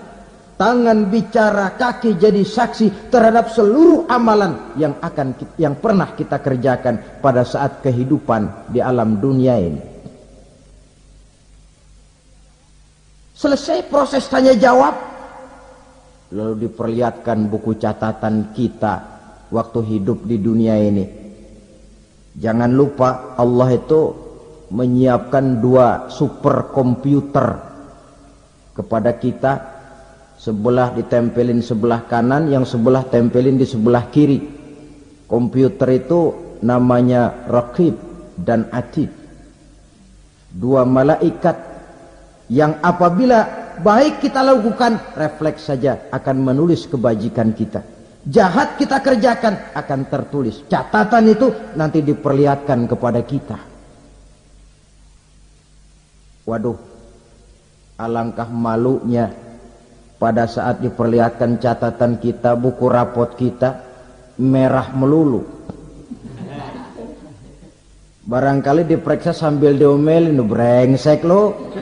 Speaker 2: Tangan bicara, kaki jadi saksi terhadap seluruh amalan yang pernah kita kerjakan pada saat kehidupan di alam dunia ini. Selesai proses tanya jawab, lalu diperlihatkan buku catatan kita waktu hidup di dunia ini. Jangan lupa Allah itu menyiapkan 2 superkomputer kepada kita. Sebelah ditempelin sebelah kanan, yang sebelah tempelin di sebelah kiri. Komputer itu namanya Raqib dan Atid. 2 malaikat yang apabila baik kita lakukan, refleks saja akan menulis kebajikan kita. Jahat kita kerjakan, akan tertulis. Catatan itu nanti diperlihatkan kepada kita. Waduh, alangkah malunya pada saat diperlihatkan catatan kita, buku rapot kita merah melulu. Barangkali diperiksa sambil diomelin, brengsek lo.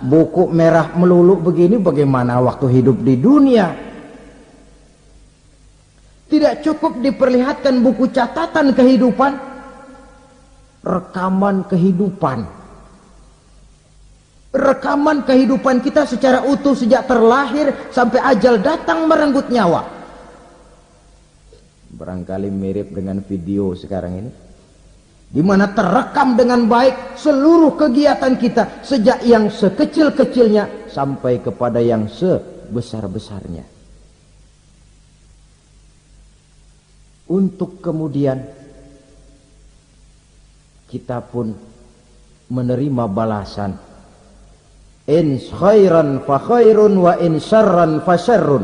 Speaker 2: Buku merah melulu begini, bagaimana waktu hidup di dunia? Tidak cukup diperlihatkan buku catatan kehidupan, rekaman kehidupan. Rekaman kehidupan kita secara utuh sejak terlahir sampai ajal datang merenggut nyawa. Barangkali mirip dengan video sekarang ini, di mana terekam dengan baik seluruh kegiatan kita sejak yang sekecil-kecilnya sampai kepada yang sebesar-besarnya. Untuk kemudian kita pun menerima balasan. In khairan fa khairun wa in syarran fa syarrun.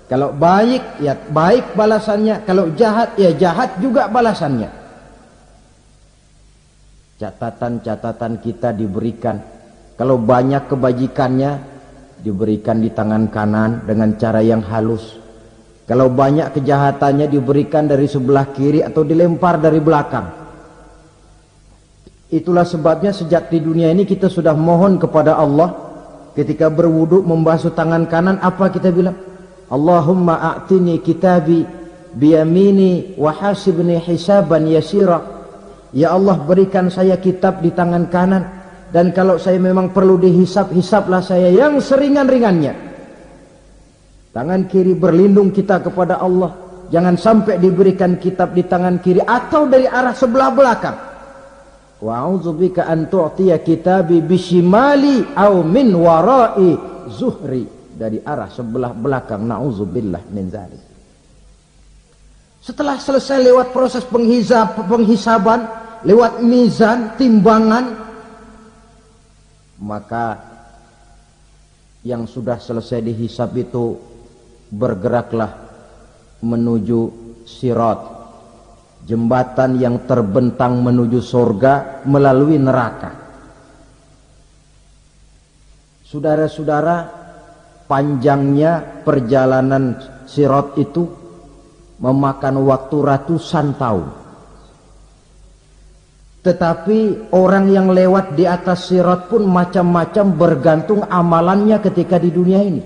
Speaker 2: Kalau baik ya baik balasannya, kalau jahat ya jahat juga balasannya. Catatan-catatan kita diberikan. Kalau banyak kebajikannya diberikan di tangan kanan dengan cara yang halus. Kalau banyak kejahatannya diberikan dari sebelah kiri atau dilempar dari belakang. Itulah sebabnya sejak di dunia ini kita sudah mohon kepada Allah. Ketika berwudu membasuh tangan kanan, apa kita bilang? Allahumma a'tini kitabi biyamini wa hasibni hisaban yasira. Ya Allah, berikan saya kitab di tangan kanan, dan kalau saya memang perlu dihisap, hisaplah saya yang seringan-ringannya. Tangan kiri berlindung kita kepada Allah, jangan sampai diberikan kitab di tangan kiri atau dari arah sebelah belakang. Wa a'udzubika an tu'tiya kitabi bishimali aw min wara'i zuhri, dari arah sebelah belakang. Na'udzubillah min dzalik. Setelah selesai lewat proses penghisaban, lewat mizan, timbangan, maka yang sudah selesai dihisab itu bergeraklah menuju sirat, jembatan yang terbentang menuju surga melalui neraka. Saudara-saudara, panjangnya perjalanan sirat itu memakan waktu ratusan tahun. Tetapi orang yang lewat di atas sirat pun macam-macam bergantung amalannya ketika di dunia ini.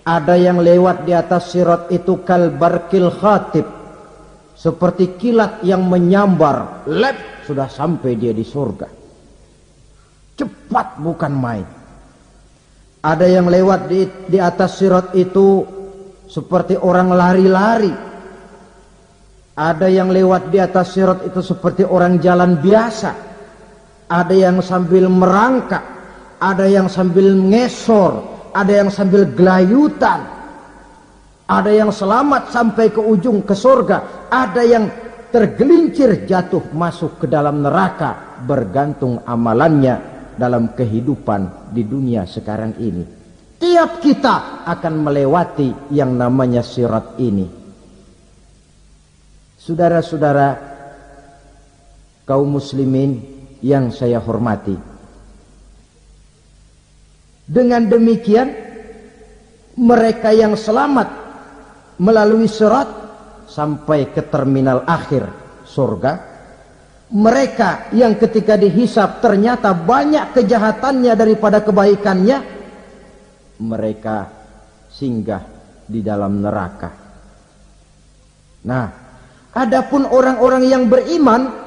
Speaker 2: Ada yang lewat di atas sirat itu kal barqil khatib, seperti kilat yang menyambar, lep, sudah sampai dia di surga. Cepat bukan main. Ada yang lewat di atas sirat itu seperti orang lari-lari. Ada yang lewat di atas sirat itu seperti orang jalan biasa. Ada yang sambil merangkak, ada yang sambil ngesor, ada yang sambil gelayutan, ada yang selamat sampai ke ujung ke surga, ada yang tergelincir jatuh masuk ke dalam neraka, bergantung amalannya dalam kehidupan di dunia sekarang ini. Tiap kita akan melewati yang namanya sirat ini. Saudara-saudara kaum muslimin yang saya hormati, dengan demikian mereka yang selamat melalui sirat sampai ke terminal akhir surga, mereka yang ketika dihisab ternyata banyak kejahatannya daripada kebaikannya, mereka singgah di dalam neraka. Nah, adapun orang-orang yang beriman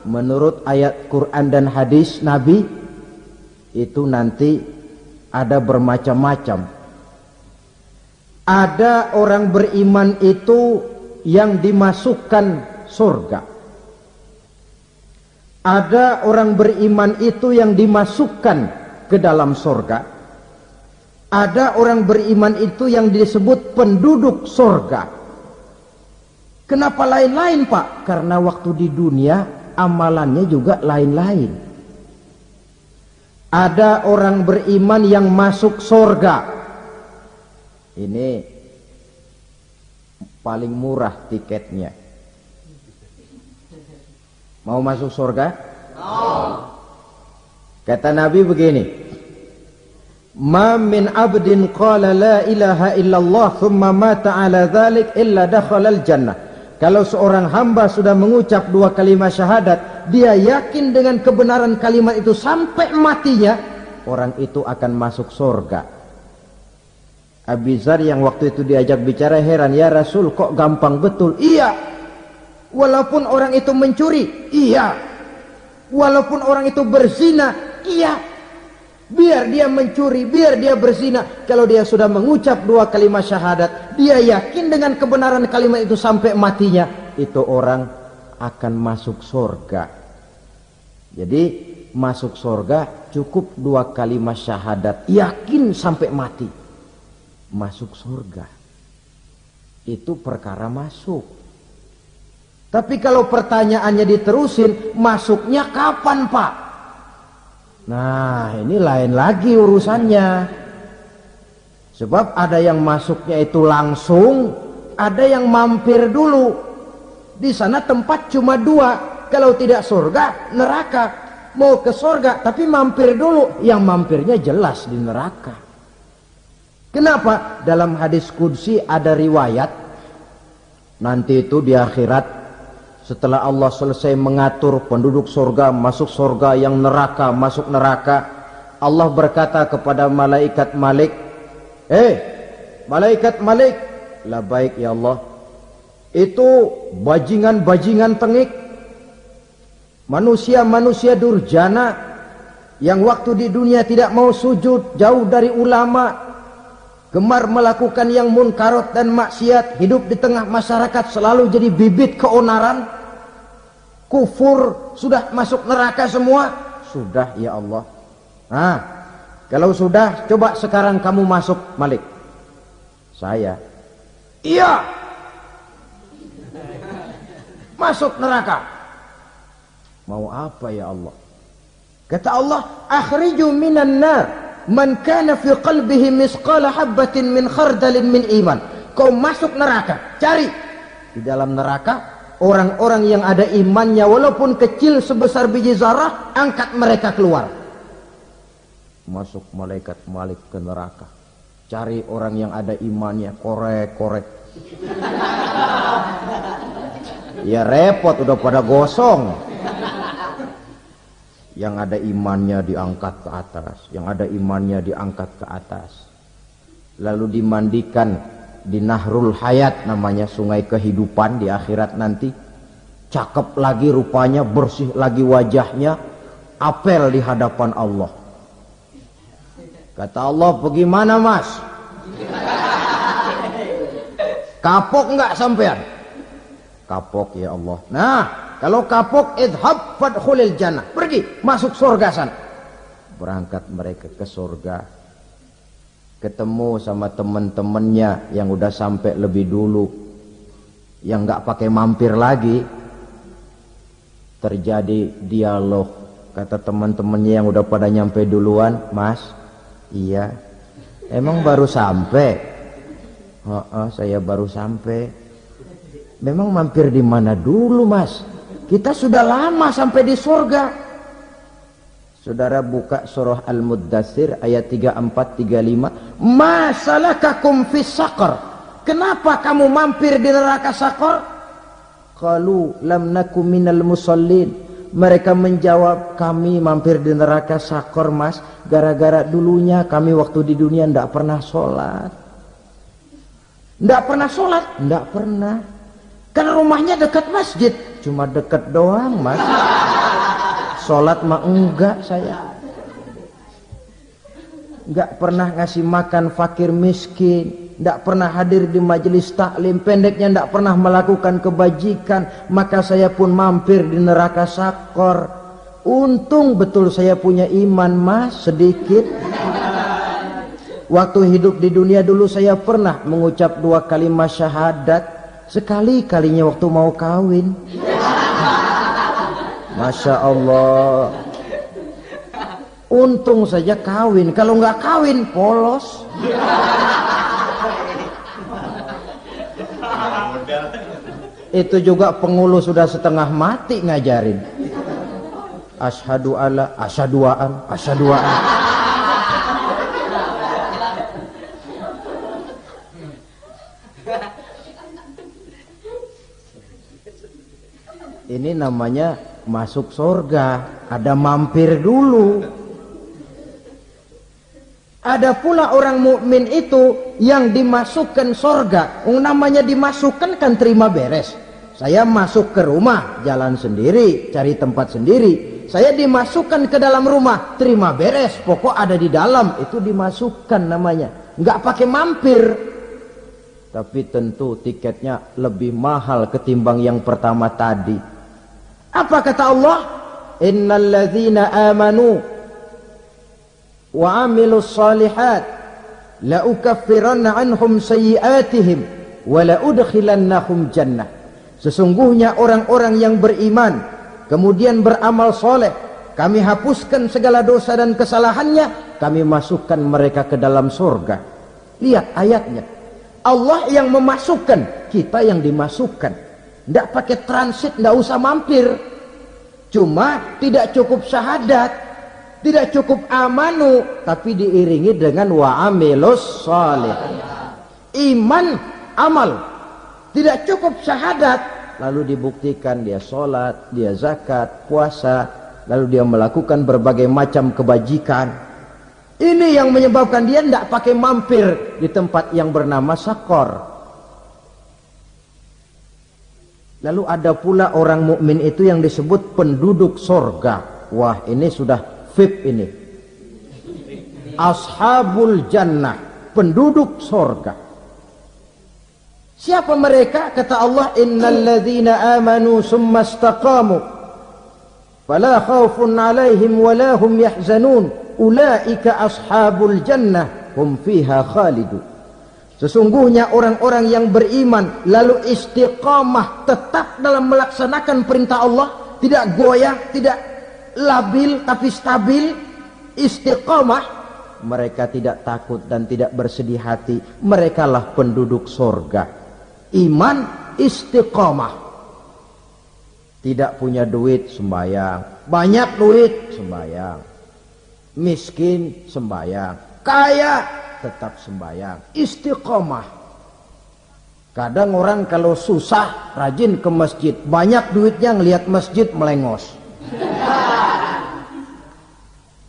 Speaker 2: menurut ayat Quran dan hadis Nabi itu nanti ada bermacam-macam. Ada orang beriman itu yang dimasukkan surga. Ada orang beriman itu yang dimasukkan ke dalam surga. Ada orang beriman itu yang disebut penduduk surga. Kenapa lain-lain, Pak? Karena waktu di dunia amalannya juga lain-lain. Ada orang beriman yang masuk surga. Ini paling murah tiketnya. Mau masuk surga? Kata Nabi begini, ma min abdin qala la ilaha illallah thumma mata ala dhalik illa dakhala al-jannah. Kalau seorang hamba sudah mengucap dua kalimat syahadat, dia yakin dengan kebenaran kalimat itu sampai matinya, orang itu akan masuk surga. Abi Dzar yang waktu itu diajak bicara heran, ya Rasul kok gampang betul? Iya. Walaupun orang itu mencuri, iya. Walaupun orang itu berzina, iya. Biar dia mencuri, biar dia berzina, kalau dia sudah mengucap dua kalimat syahadat, dia yakin dengan kebenaran kalimat itu sampai matinya, itu orang akan masuk surga. Jadi masuk surga cukup dua kalimat syahadat, yakin sampai mati, masuk surga. Itu perkara masuk. Tapi kalau pertanyaannya diterusin, masuknya kapan, Pak? Nah, ini lain lagi urusannya. Sebab ada yang masuknya itu langsung, ada yang mampir dulu. Di sana tempat cuma dua, kalau tidak surga, neraka. Mau ke surga tapi mampir dulu, yang mampirnya jelas di neraka. Kenapa? Dalam hadis qudsi ada riwayat, nanti itu di akhirat, setelah Allah selesai mengatur penduduk surga masuk surga, yang neraka masuk neraka, Allah berkata kepada malaikat Malik, malaikat Malik, labaik ya Allah, itu bajingan-bajingan tengik, manusia-manusia durjana yang waktu di dunia tidak mau sujud, jauh dari ulama, gemar melakukan yang munkarat dan maksiat, hidup di tengah masyarakat selalu jadi bibit keonaran, kufur, sudah masuk neraka semua. Sudah ya Allah. Nah, kalau sudah, coba sekarang kamu masuk, Malik. Saya, iya, masuk neraka. Mau apa ya Allah? Kata Allah, akhriju minan nar man kana fi qalbihi misqala habbatin min khardalin min iman. Kau masuk neraka, cari di dalam neraka orang-orang yang ada imannya walaupun kecil sebesar biji zarah, angkat mereka keluar. Masuk malaikat Malik ke neraka, cari orang yang ada imannya, korek-korek. Ya repot, udah pada gosong. Yang ada imannya diangkat ke atas, yang ada imannya diangkat ke atas. lalu dimandikan di Nahrul Hayat, namanya sungai kehidupan di akhirat nanti. Cakep lagi rupanya, bersih lagi wajahnya, apel di hadapan Allah. Kata Allah, bagaimana mas? Kapok enggak sampean? Kapok ya Allah. Nah, kalau kapok, idhab fadkhulil jannah, pergi masuk surga sana. Berangkat mereka ke surga, ketemu sama teman-temannya yang udah sampai lebih dulu, yang enggak pakai mampir lagi. Terjadi dialog. Kata teman-temannya yang udah pada nyampe duluan, mas, iya, emang baru sampai? Saya baru sampai. Memang mampir di mana dulu mas? Kita sudah lama sampai di surga. Saudara buka surah Al-Muddatsir ayat 34-35. Masalakakum fis saqar? Kenapa kamu mampir di neraka Saqar? Qalu lam nakum minal musallin. Mereka menjawab, kami mampir di neraka Saqar mas, gara-gara dulunya kami waktu di dunia tidak pernah sholat. Tidak pernah sholat? Tidak pernah. Kan rumahnya dekat masjid, cuma dekat doang mas. Sholat mah enggak saya. Enggak pernah ngasih makan fakir miskin, tidak pernah hadir di majelis taklim, pendeknya tidak pernah melakukan kebajikan. Maka saya pun mampir di neraka Saqar. Untung betul saya punya iman mas, sedikit. Waktu hidup di dunia dulu saya pernah mengucap 2 kalimat syahadat, sekali-kalinya waktu mau kawin. Masya Allah. Untung saja kawin, kalau nggak kawin polos. Itu juga pengulu sudah setengah mati ngajarin. Asyhadu alla, asyaduaan, asyaduaan. Ini namanya masuk surga, ada mampir dulu. Ada pula orang mukmin itu yang dimasukkan surga. Namanya dimasukkan kan terima beres. Saya masuk ke rumah, jalan sendiri, cari tempat sendiri. Saya dimasukkan ke dalam rumah, terima beres, pokok ada di dalam, itu dimasukkan namanya. Nggak pakai mampir. Tapi tentu tiketnya lebih mahal ketimbang yang pertama tadi. Apa kata Allah? Innal ladzina amanu wa amilus salihat la ukaffiranna anhum sayyi'atihim wa la udkhilannahum jannah. Sesungguhnya orang-orang yang beriman kemudian beramal soleh, kami hapuskan segala dosa dan kesalahannya, kami masukkan mereka ke dalam surga. Lihat ayatnya, Allah yang memasukkan, kita yang dimasukkan. Tidak pakai transit, tidak usah mampir. Cuma tidak cukup syahadat, tidak cukup amanu, tapi diiringi dengan wa'amilus salih. Iman, amal. Tidak cukup syahadat, lalu dibuktikan dia sholat, dia zakat, puasa, lalu dia melakukan berbagai macam kebajikan. Ini yang menyebabkan dia tidak pakai mampir di tempat yang bernama Saqar. Lalu ada pula orang mukmin itu yang disebut penduduk sorga. Wah, ini sudah VIP ini. Ashabul jannah, penduduk sorga. Siapa mereka? Kata Allah, innal ladzina amanu summa istaqamu fala khaufun alaihim wala hum yahzanun ulaika ashabul jannah hum fiha khalidun. Sesungguhnya orang-orang yang beriman lalu istiqamah, tetap dalam melaksanakan perintah Allah, tidak goyah, tidak labil tapi stabil, istiqamah, mereka tidak takut dan tidak bersedih hati. Merekalah penduduk surga. Iman, istiqamah. Tidak punya duit, sembahyang. Banyak duit, sembahyang. Miskin, sembahyang. Kaya, tetap sembahyang. Istiqamah. Kadang orang kalau susah rajin ke masjid, banyak duitnya ngelihat masjid melengos.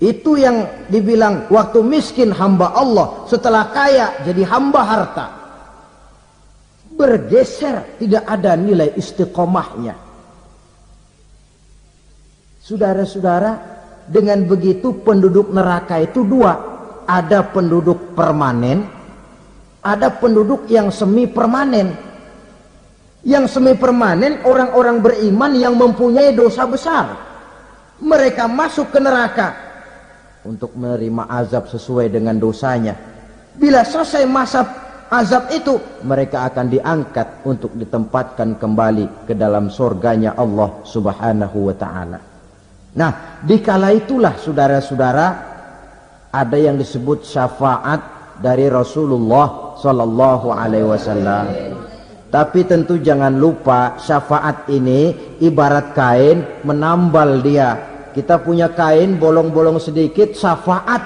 Speaker 2: Itu yang dibilang waktu miskin hamba Allah, setelah kaya jadi hamba harta. Bergeser, tidak ada nilai istiqomahnya. Saudara-saudara, dengan begitu penduduk neraka itu dua. Ada penduduk permanen, ada penduduk yang semi permanen. Yang semi permanen orang-orang beriman yang mempunyai dosa besar. Mereka masuk ke neraka untuk menerima azab sesuai dengan dosanya. Bila selesai masa azab itu, mereka akan diangkat untuk ditempatkan kembali ke dalam surganya Allah Subhanahu wa ta'ala. Nah, dikala itulah saudara-saudara, ada yang disebut syafaat dari Rasulullah sallallahu alaihi wasallam. Tapi tentu jangan lupa, syafaat ini ibarat kain menambal dia. Kita punya kain bolong-bolong sedikit, syafaat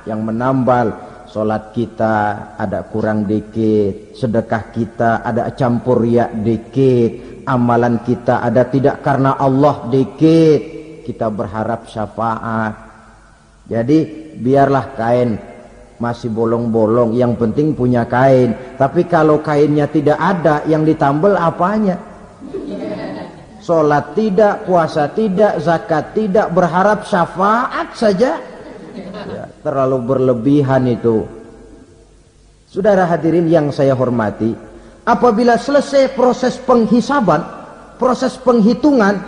Speaker 2: yang menambal. Salat kita ada kurang dikit, sedekah kita ada campur riak dikit, amalan kita ada tidak karena Allah dikit, kita berharap syafaat. Jadi biarlah kain masih bolong-bolong, yang penting punya kain. Tapi kalau kainnya tidak ada, yang ditambal apanya? Salat tidak, puasa tidak, zakat tidak, berharap syafaat saja. Ya, terlalu berlebihan itu. Saudara hadirin yang saya hormati, apabila selesai proses penghisaban, proses penghitungan,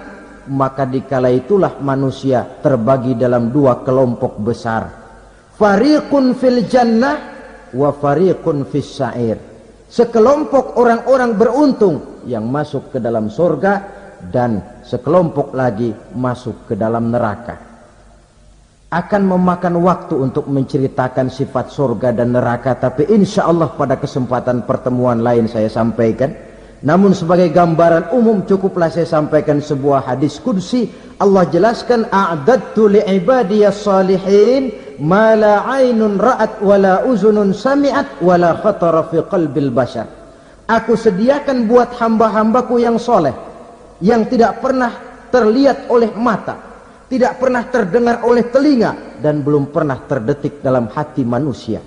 Speaker 2: maka dikala itulah manusia terbagi dalam dua kelompok besar. Fariqun fil jannah wa fariqun fis sa'ir. Sekelompok orang-orang beruntung yang masuk ke dalam surga, dan sekelompok lagi masuk ke dalam neraka. Akan memakan waktu untuk menceritakan sifat surga dan neraka, tapi insya Allah pada kesempatan pertemuan lain saya sampaikan. Namun sebagai gambaran umum cukuplah saya sampaikan sebuah hadis qudsi. Allah jelaskan, a'dadtu li'ibadiyas salihin ma la aynun ra'at wa la uzunun sami'at wa la khatara fi qalbil bashar. Aku sediakan buat hamba-hambaku yang soleh, yang tidak pernah terlihat oleh mata, tidak pernah terdengar oleh telinga, dan belum pernah terdetik dalam hati manusia.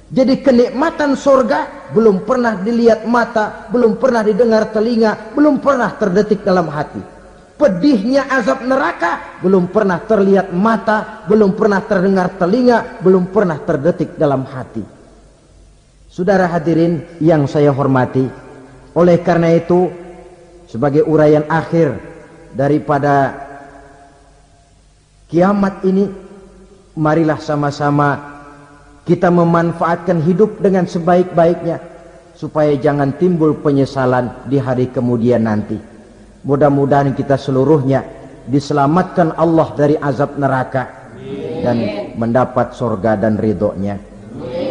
Speaker 2: Jadi kenikmatan surga belum pernah dilihat mata, belum pernah didengar telinga, belum pernah terdetik dalam hati. Pedihnya azab neraka belum pernah terlihat mata, belum pernah terdengar telinga, belum pernah terdetik dalam hati. Saudara hadirin yang saya hormati, oleh karena itu, sebagai uraian akhir daripada kiamat ini, marilah sama-sama kita memanfaatkan hidup dengan sebaik-baiknya, supaya jangan timbul penyesalan di hari kemudian nanti. Mudah-mudahan kita seluruhnya diselamatkan Allah dari azab neraka dan mendapat surga dan ridhonya.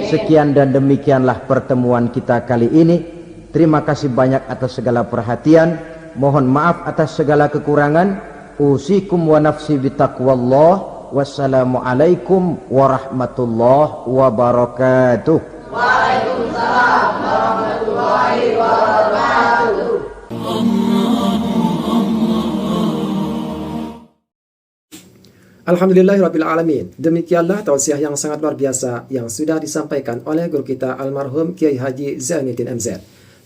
Speaker 2: Sekian dan demikianlah pertemuan kita kali ini. Terima kasih banyak atas segala perhatian. Mohon maaf atas segala kekurangan. Usikum wa nafsi bitaqwallah. Wassalamualaikum warahmatullahi wabarakatuh.
Speaker 3: Waalaikumsalam warahmatullahi wabarakatuh.
Speaker 1: Alhamdulillahirrabbilalamin. Demikianlah tausiah yang sangat luar biasa yang sudah disampaikan oleh guru kita almarhum Kiai Haji Zainuddin MZ.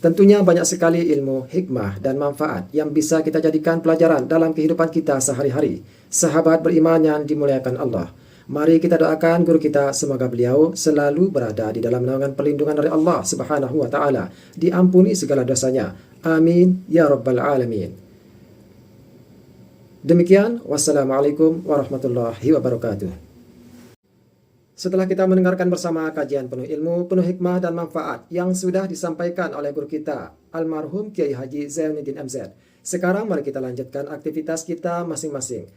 Speaker 1: Tentunya banyak sekali ilmu, hikmah, dan manfaat yang bisa kita jadikan pelajaran dalam kehidupan kita sehari-hari. Sahabat beriman yang dimuliakan Allah, mari kita doakan guru kita, semoga beliau selalu berada di dalam naungan perlindungan dari Allah Subhanahu wa ta'ala, diampuni segala dosanya. Amin ya rabbal alamin. Demikian, wassalamualaikum warahmatullahi wabarakatuh. Setelah kita mendengarkan bersama kajian penuh ilmu, penuh hikmah dan manfaat yang sudah disampaikan oleh guru kita, almarhum Kiai Haji Zainuddin MZ, sekarang mari kita lanjutkan aktivitas kita masing-masing.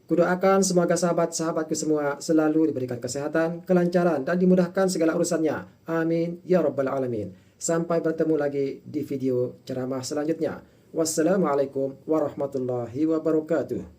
Speaker 1: Kudoakan semoga sahabat-sahabatku semua selalu diberikan kesehatan, kelancaran, dan dimudahkan segala urusannya. Amin ya rabbal alamin. Sampai bertemu lagi di video ceramah selanjutnya. Wassalamualaikum warahmatullahi wabarakatuh.